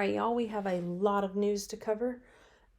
right, y'all, we have a lot of news to cover,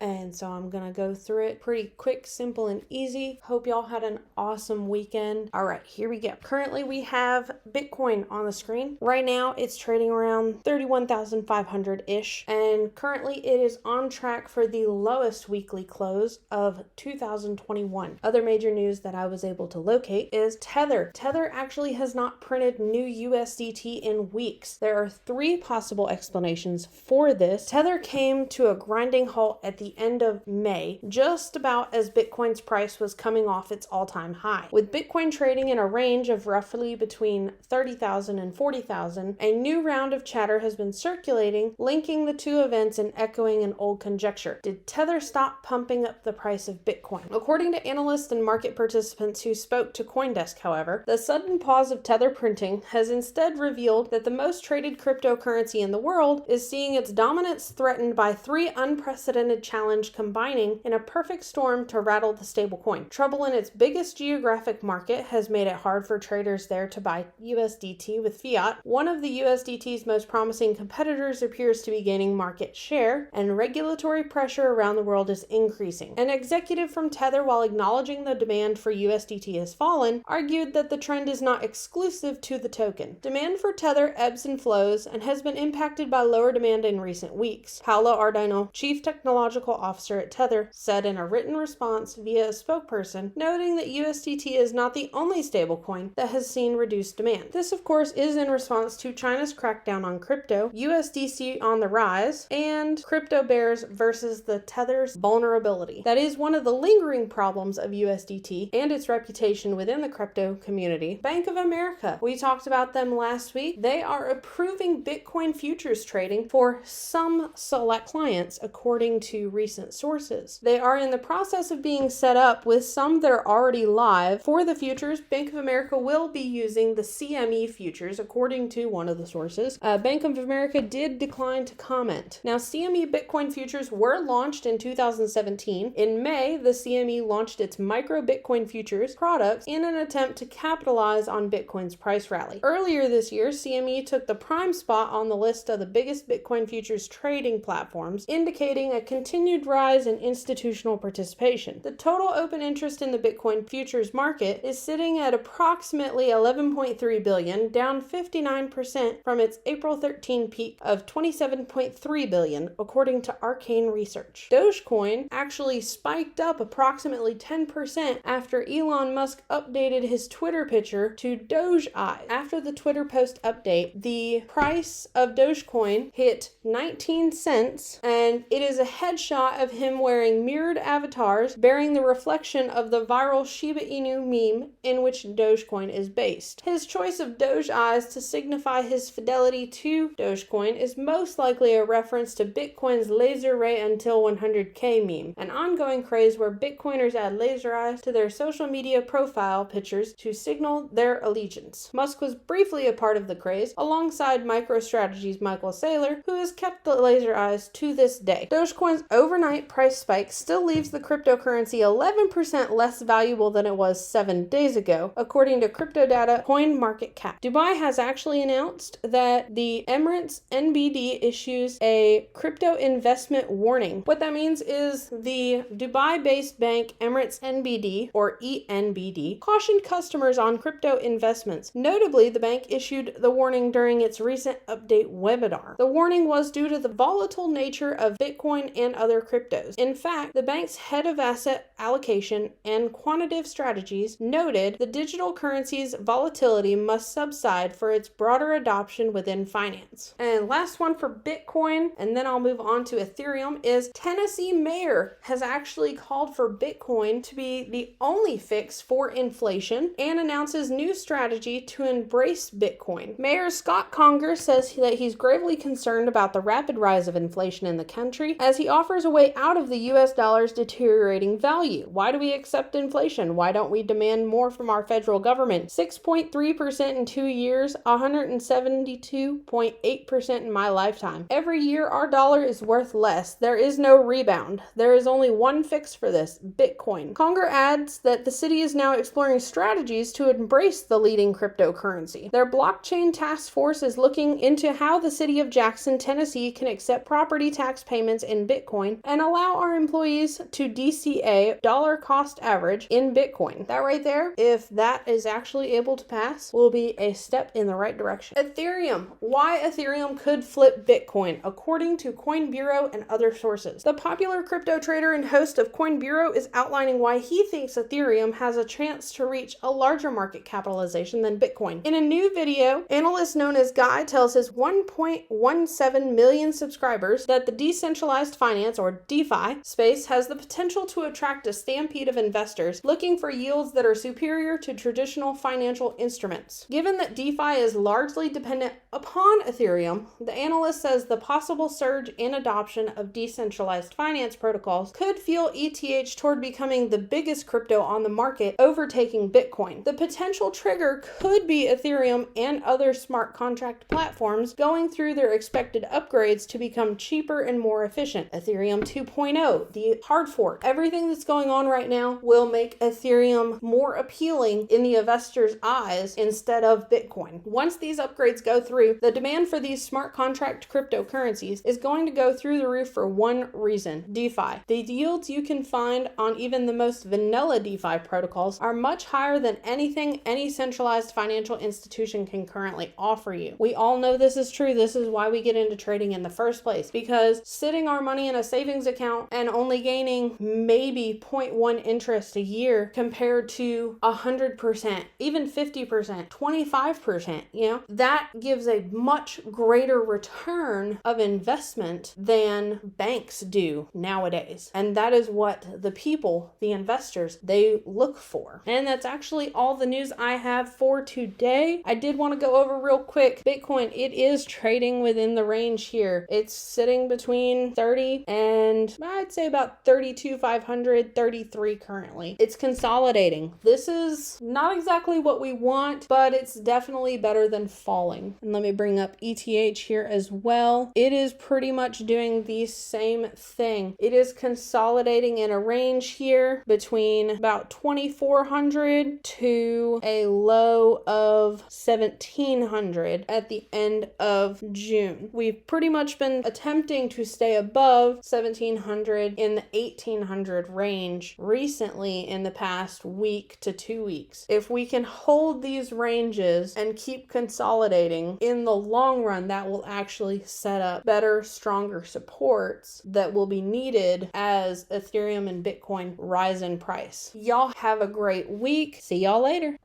and so I'm gonna go through it pretty quick, simple, and easy. Hope y'all had an awesome weekend. All right, here we go. Currently, we have Bitcoin on the screen. Right now, it's trading around 31,500-ish, and currently it is on track for the lowest weekly close of 2021. Other major news that I was able to locate is Tether. Tether actually has not printed new USDT in weeks. There are three possible explanations for this. Tether came to a grinding halt at the end of May, just about as Bitcoin's price was coming off its all-time high. With Bitcoin trading in a range of roughly between 30,000 and 40,000, a new round of chatter has been circulating, linking the two events and echoing an old conjecture. Did Tether stop pumping up the price of Bitcoin? According to analysts and market participants who spoke to CoinDesk, however, the sudden pause of Tether printing has instead revealed that the most traded cryptocurrency in the world is seeing its dominance threatened by three unprecedented challenges combining in a perfect storm to rattle the stablecoin. Trouble in its biggest geographic market has made it hard for traders there to buy USDT with fiat. One of the USDT's most promising competitors appears to be gaining market share, and regulatory pressure around the world is increasing. An executive from Tether, while acknowledging the demand for USDT has fallen, argued that the trend is not exclusive to the token. Demand for Tether ebbs and flows and has been impacted by lower demand in recent weeks. Paolo Ardino, chief technological officer at Tether, said in a written response via a spokesperson, noting that USDT is not the only stablecoin that has seen reduced demand. This, of course, is in response to China's crackdown on crypto, USDC on the rise, and crypto bears versus the Tether's vulnerability. That is one of the lingering problems of USDT and its reputation within the crypto community. Bank of America, we talked about them last week. They are approving Bitcoin futures trading for some select clients, according to recent sources. They are in the process of being set up with some that are already live. For the futures, Bank of America will be using the CME futures, according to one of the sources. Bank of America did decline to comment. Now, CME Bitcoin futures were launched in 2017. In May, the CME launched its micro Bitcoin futures products in an attempt to capitalize on Bitcoin's price rally. Earlier this year, CME took the prime spot on the list of the biggest Bitcoin futures trading platforms, indicating a continued rise in institutional participation. The total open interest in the Bitcoin futures market is sitting at approximately 11.3 billion, down 59% from its April 13 peak of 27.3 billion, according to Arcane Research. Dogecoin actually spiked up approximately 10% after Elon Musk updated his Twitter picture to Doge Eyes. After the Twitter post update, the price of Dogecoin hit 19 cents, and it is a headshot of him wearing mirrored avatars bearing the reflection of the viral Shiba Inu meme in which Dogecoin is based. His choice of Doge Eyes to signify his fidelity to Dogecoin is most likely a reference to Bitcoin's laser ray until 100k meme, an ongoing craze where Bitcoiners add laser eyes to their social media profile pictures to signal their allegiance. Musk was briefly a part of the craze, alongside MicroStrategy's Michael Saylor, who has kept the laser eyes to this day. Dogecoin's overnight price spike still leaves the cryptocurrency 11% less valuable than it was 7 days ago, according to crypto data CoinMarketCap. Dubai has actually announced that the Emirates NBD issues a crypto investment warning. What that means is the Dubai-based bank Emirates NBD, or ENBD, cautioned customers on crypto investments. Notably, the bank issued the warning during its recent update webinar. The warning was due to the volatile nature of Bitcoin and other cryptos. In fact, the bank's head of asset allocation and quantitative strategies noted the digital currency's volatility must subside for its broader adoption within finance. And last one for Bitcoin, and then I'll move on to Ethereum, is Tennessee mayor has actually called for Bitcoin to be the only fix for inflation and announces new strategy to embrace Bitcoin. Mayor Scott Conger says that he's gravely concerned about the rapid rise of inflation in the country, as he offers hammers a way out of the US dollar's deteriorating value. Why do we accept inflation? Why don't we demand more from our federal government? 6.3% in 2 years, 172.8% in my lifetime. Every year our dollar is worth less. There is no rebound. There is only one fix for this: Bitcoin. Conger adds that the city is now exploring strategies to embrace the leading cryptocurrency. Their blockchain task force is looking into how the city of Jackson, Tennessee can accept property tax payments in Bitcoin and allow our employees to DCA dollar cost average in Bitcoin. That right there, if that is actually able to pass, will be a step in the right direction. Ethereum. Why Ethereum could flip Bitcoin, according to Coin Bureau and other sources. The popular crypto trader and host of Coin Bureau is outlining why he thinks Ethereum has a chance to reach a larger market capitalization than Bitcoin. In a new video, analyst known as Guy tells his 1.17 million subscribers that the decentralized finance, or DeFi, space has the potential to attract a stampede of investors looking for yields that are superior to traditional financial instruments. Given that DeFi is largely dependent upon Ethereum, the analyst says the possible surge in adoption of decentralized finance protocols could fuel ETH toward becoming the biggest crypto on the market, overtaking Bitcoin. The potential trigger could be Ethereum and other smart contract platforms going through their expected upgrades to become cheaper and more efficient. Ethereum 2.0, the hard fork, everything that's going on right now will make Ethereum more appealing in the investor's eyes instead of Bitcoin. Once these upgrades go through, the demand for these smart contract cryptocurrencies is going to go through the roof for one reason: DeFi. The yields you can find on even the most vanilla DeFi protocols are much higher than anything any centralized financial institution can currently offer you. We all know this is true. This is why we get into trading in the first place, because sitting our money in a savings account and only gaining maybe 0.1 interest a year compared to 100%, even 50%, 25%, that gives a much greater return of investment than banks do nowadays. And that is what the people, the investors, they look for. And that's actually all the news I have for today. I did want to go over real quick Bitcoin. It is trading within the range here. It's sitting between 30 and I'd say about 32,500, 33 currently. It's consolidating. This is not exactly what we want, but it's definitely better than falling. And let me bring up ETH here as well. It is pretty much doing the same thing. It is consolidating in a range here between about 2,400 to a low of 1,700 at the end of June. We've pretty much been attempting to stay above 1,700 in the 1,800 range recently in the past week to 2 weeks. If we can hold these ranges and keep consolidating in the long run, that will actually set up better, stronger supports that will be needed as Ethereum and Bitcoin rise in price. Y'all have a great week. See y'all later.